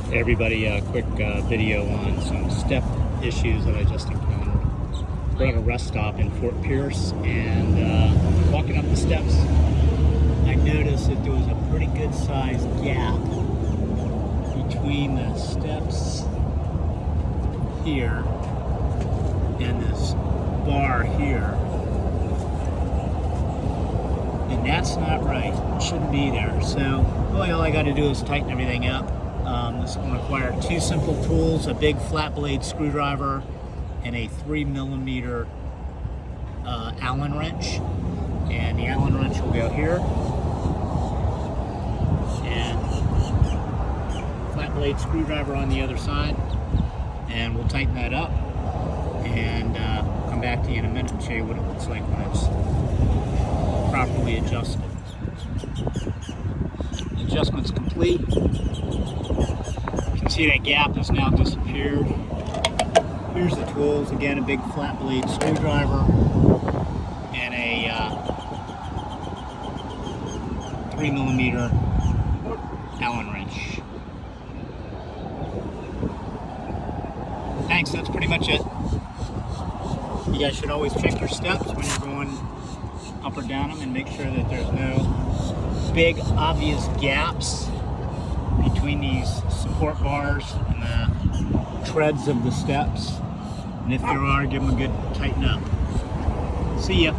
Hey everybody, a quick video on some step issues that I just encountered. We're at a rest stop in Fort Pierce, and walking up the steps, I noticed that there was a pretty good sized gap between the steps here and this bar here. And that's not right. It shouldn't be there. So really all I got to do is tighten everything up. This is going to require two simple tools, a big flat blade screwdriver and a 3mm Allen wrench. And the Allen wrench will go here. And flat blade screwdriver on the other side. And we'll tighten that up. And I'll come back to you in a minute and show you what it looks like when it's properly adjusted. The adjustment's complete. You can see that gap has now disappeared. Here's the tools. Again, a big flat blade screwdriver and a 3mm Allen wrench. Thanks, that's pretty much it. You guys should always check your steps when you're going up or down them and make sure that there's no big obvious gaps between these support bars and the treads of the steps. And if there are, give them a good tighten up. See ya.